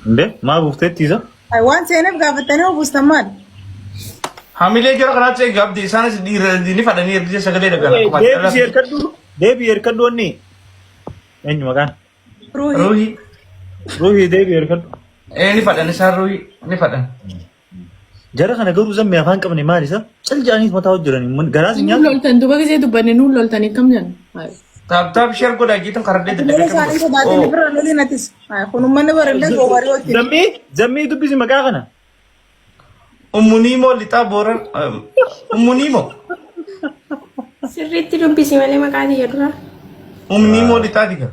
እንዴ ማቡፍቴት ይዛ አይዋን ሰነፍ ጋፈተነው ቡስተማል hamilee jara kanaatti eegabdi isaanis ni fadhanii ergisa sagalee dhagana deebi erkaddu wanni eenyu maqaan ruuhii deebi erkaddu ni fadhan isaan ruuhii ni fadhan jara kana garuu zammee afaan qabne maal isa cal jedhaniit mataa hojjetanii garaas nyaata loltan duba gisee dubbanne nuun loltanii kam jedhan taab sheer godhaa jiitan karadhee dadhabee kunummanni barallee goobarii hojjetu zammee dubbisi maqaa kana ummuniimoo lixaa booran ummuniimoo sirriitti dubbisi malee maqaan iyya dura ummuniimoo lixaa diga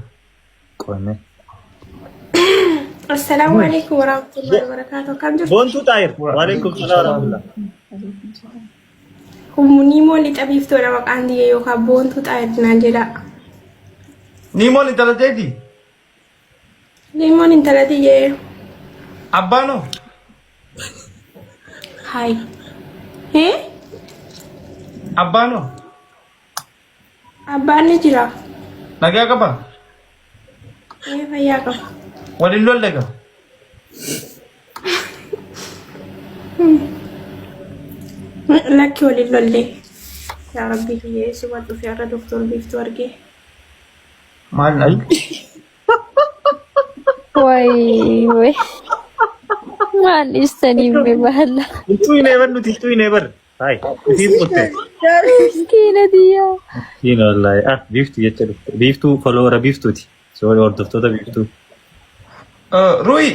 qoonne assalaamu alaikum warahmatullahi wabarakatuh kam jirtu boontuu taayir waalaikum salaam warahmatullah ummuniimoo lixa biiftoodha maqaan iyya yookaan boontuu taayir naan jedha niimoon intala teeti niimoon intala tiyyee abbaanoo Hai. Abbaanoo Abbaan ni jira. nagaa qaba Fayyaa qaba. waliin lolle qaba Lakki waliin lolle. Yaa Rabbi kiyyee si wal dhufee har'a doktor biiftuu argee. maal nal Woi. Manis tadi bebala. itu ini bar nuti itu ini bar hai itu putte Kina dia. ini wallahi biftu ya celu biftu follower biftu ti so order to da biftu ruuhii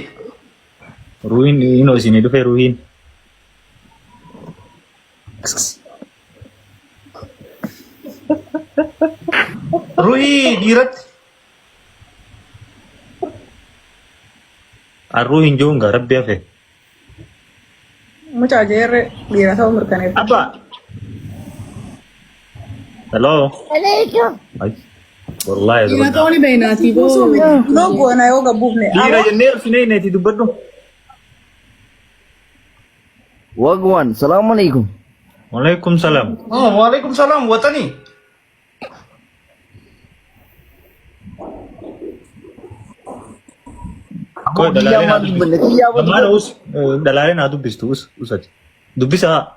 ruin ino sini dufe ruin ruuhii dhiiratti arruhin jonga rabbi afe mucaa jeerre dhiira ta'uu mirkaneeffa. abba hello Alaikum. ay wallahi Ina ta'uu ni beeknaati boo. Noo goona yoo gabbuufne. dira jennee finee neeti dubbadhu Wagwan, assalamualaikum. waalaikum salam waalaikum salaam watanii kau Iya, mana us dalare na dubbistu usati dubbisa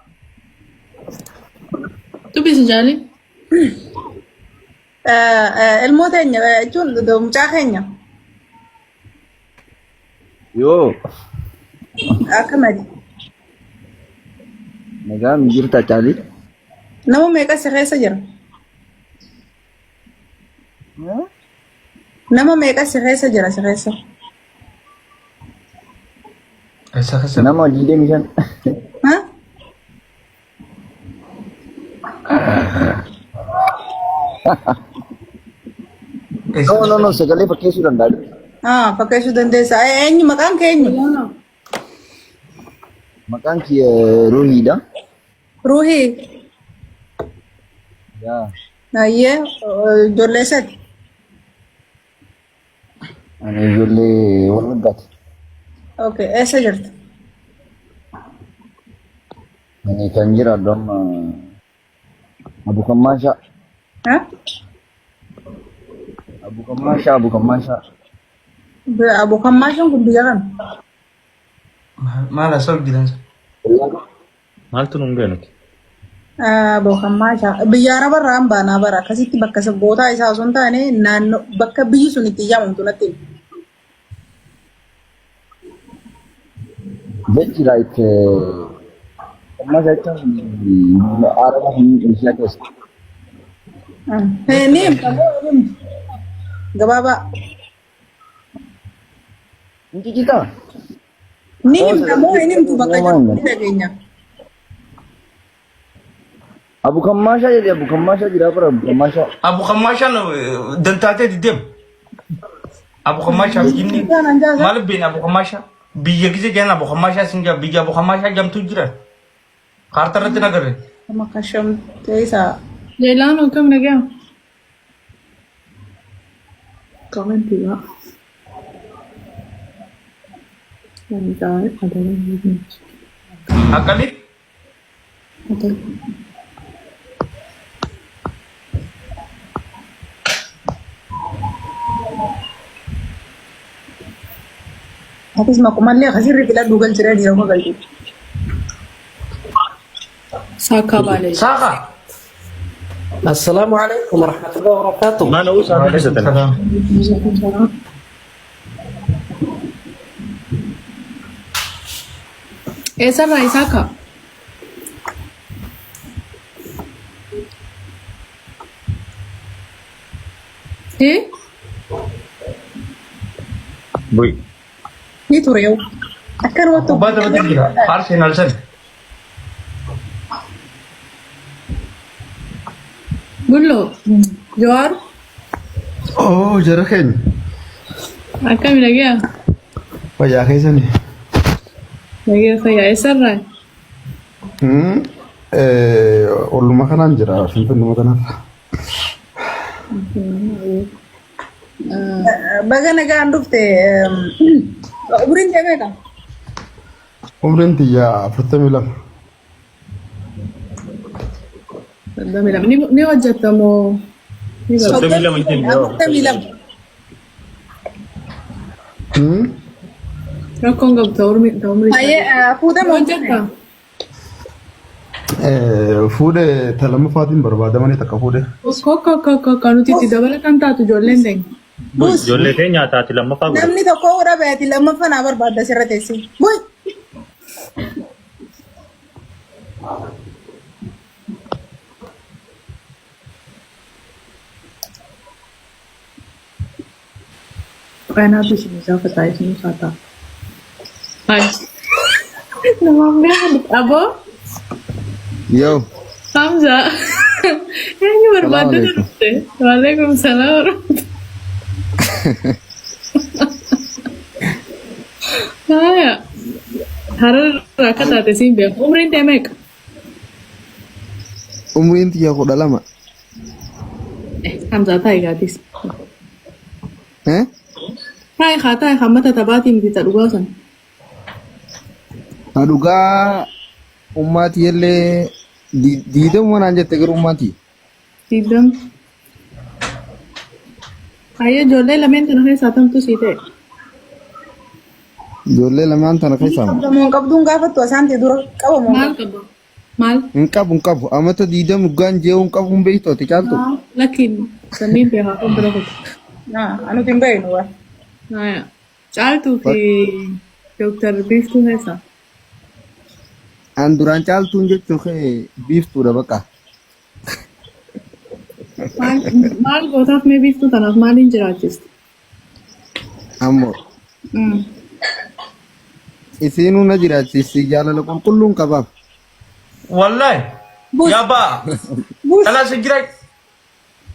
Dubbisi jaali. Ilmoo teenya jechuun mucaa keenya Yo, akkamati. nagaa mijirta cali. Nama meeqa si keessa jira? Nama meeqa si keessa jira si keessa? isa kasa Nama jide mishan. Ha? No, sagalee fakkeessuu danda'a. Fakkeessuu dandeessa. Eenyu maqaan keenyu? Maqaan kiyya Ruhiidha. Ruhii. Yaa, Nayyee ijoollee sadi. ani ijoollee Wallaggaati. Okay, eessa jirtu? Ani kan jiraadhu amma Abukammaashaa. Ha? Abukammaashaa. Abukammaashaan kun biyya kam? maal asal gidansa maaltu nun geenuti Abukammaashaa. Biyya Arabarraa hin baanaa bara. Akkasitti bakka sabbootaa isaa osoo hin taane naannoo bakka biyyi sun itti iyyamamtu natti himi. Jechi like Abukammaashaa jechuun Araba hin Ishiyaa keessa. Ni himtamoo gabaabaa. Inti kita? Ni himtamoo hin himtu bakka jirtu ni dhageenya. Abukammaashaa jedhe Abukammaashaa jira bara Abukammaashaa. abu kamaashaan dantaatee diddem abu kamaashaa jinni maal beena abu kamaashaa biyya gise jaan abu kamaashaa sinja biyya abu kamaashaa jamtu jira kaarta irratti nagarre Amma kashamtee isaa Jailaan akkam nagaa. Commenti ba. Yang jawab adalah ini. akkami Ada. Atis makumallee kasirri filadhu galchiree dhiirama galchu. Saka bale. Saka. Assalamualaikum warahmatullahi wabarakatuh. Mana usah Waalaikumsalam. Esa Rai Saka. Eh? boy. Ni ture yow. Akkan wattu. Bada jira. Arsenal san. Gullo. Jawar. Oh, jaraken. Akkam nagaa? Wajah keesani. Nagaa fayyaa. Esa Rai. Olluma kanaan jira, finfinnuma kanarra. Baga nagaan dhufte umriin kee meeqa? Umriin tiyya 42. Ni hojjetta moo? Ni barbaada? Sodomila mungkin. 42. Rakkoon qabda umrii. Baay'ee fuudhee moo Hojjetta? Fuudhee ta lammaffaatiin barbaadamanii takka fuudhee. Kokka nuti itti dabalataan taatu ijoolleen teenya. Boy, ijoollee keenya taati lammaffaa godhe. namni tokko ura beeti lammaffaa naa barbaadda sirra teessi. Boy. Kayaknya sih bisa percaya semua kata. Hai. Nama Abo? Yo. Hamza. Ini berbeda deh. Waalaikumsalam. Kayak harus rakyat ada sih biar umrin temek. Umriin tiyya kudha lama. Hamza tay gadis. Eh? Tay kama tatabati mti tadugasan. Dhugaa ummati illee diidamuu naan jette garuu ummati. Tidam. Ayo ijoollee lameen kana keessaa tamtu sii ta'e. Ijoollee lamaan tana keessaa Qabdamuun qabduun gaafattu asaanti dura qabamu. Maal qaba? Maal? hin qabu. Amata diidamu gaan jee'uun qabu hin beektu ati caaltu. Lakin sanniin beekaa kan bira kutu. Anuti hin beeknu waa. Naya. Caaltuu fi Dr. Biiftuu keessa. An duraan caaltuun jechuun kee biiftuudha baqa. Maal gootaaf mee biiftuu tanaaf maaliin jiraachisti? Ammoo isiinuu na jiraachisi jaalala qulqulluun qabaaf. Wallahi. Ya ba. Kala sejirai.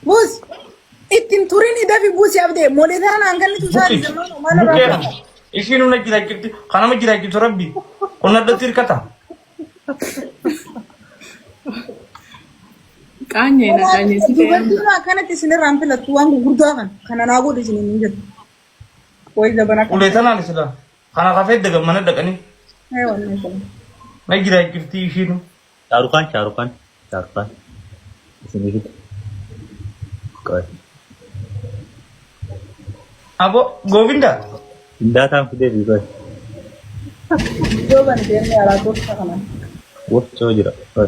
Bus. Ittiin turin idafi buusi abdee moolee tanaan hanganni tusaani zamanu maala Bukan. raafata. Isinu na jira kirti. Kana ma jira kirti rabbi. Konna da tirkata. Qaanyee si ta'e. Dubartiin akkanatti isinirraan filattu waan gurguddaa kan kana naa godhe isin hin jirtu. Wayi zabana kan. Ulee tanaan isla. Kana kafee daga mana dhaqanii. Wanni kun. Na jira kirti isinu. Sharukan. Sini gitu. Kau. Abo Govinda. Indah tam fide juga. Yoo ban deemee alaa gosa kana. Wah, coba jira. Kau.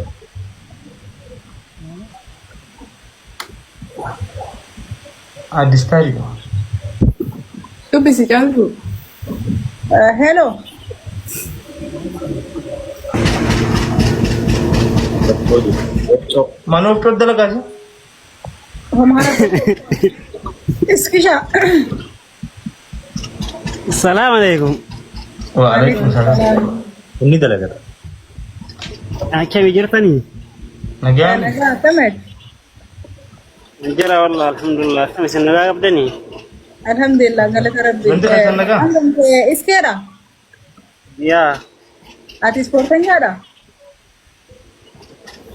Addis tari. Dubbisi caaltuu. Hello. Manuf to dalaga sih. Hamaara. Iskisha. Assalamualaikum. Waalaikumsalam. Ini dah lagi. Kami jirtani? Nagaan. Nagaa tamet. Jira wallah alhamdulillah. Kami senang abdani. Alhamdulillah galata rabbi. Nanti akan nagaa. Iskeera. Ya, Ati sportanyaadha.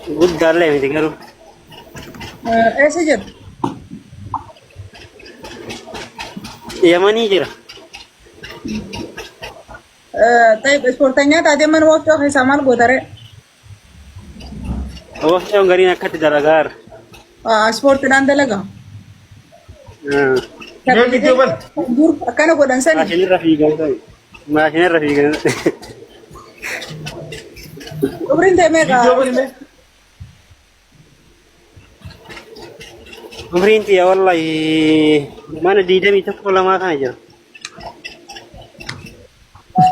good galle miti garu. Eessa jirtu? Yamani jira. Tayyib sportanyaa taatee mana waqtii keessaa maal gootare? Waktu yang garin akati dalagar. Ispoortiidhaan dalaga. Dia video ban. Dur akkana godhan sani. Asin rafi gantoi. Maashina irra fiigan. Umriin ta'e meeqa? Video bani me. Umriin tiya wallahi mana 21 lamaa kana jira.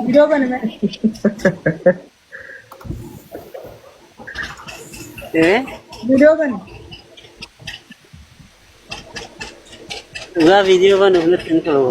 Video bani me? Video bani? Uga video kan ulit kan kalau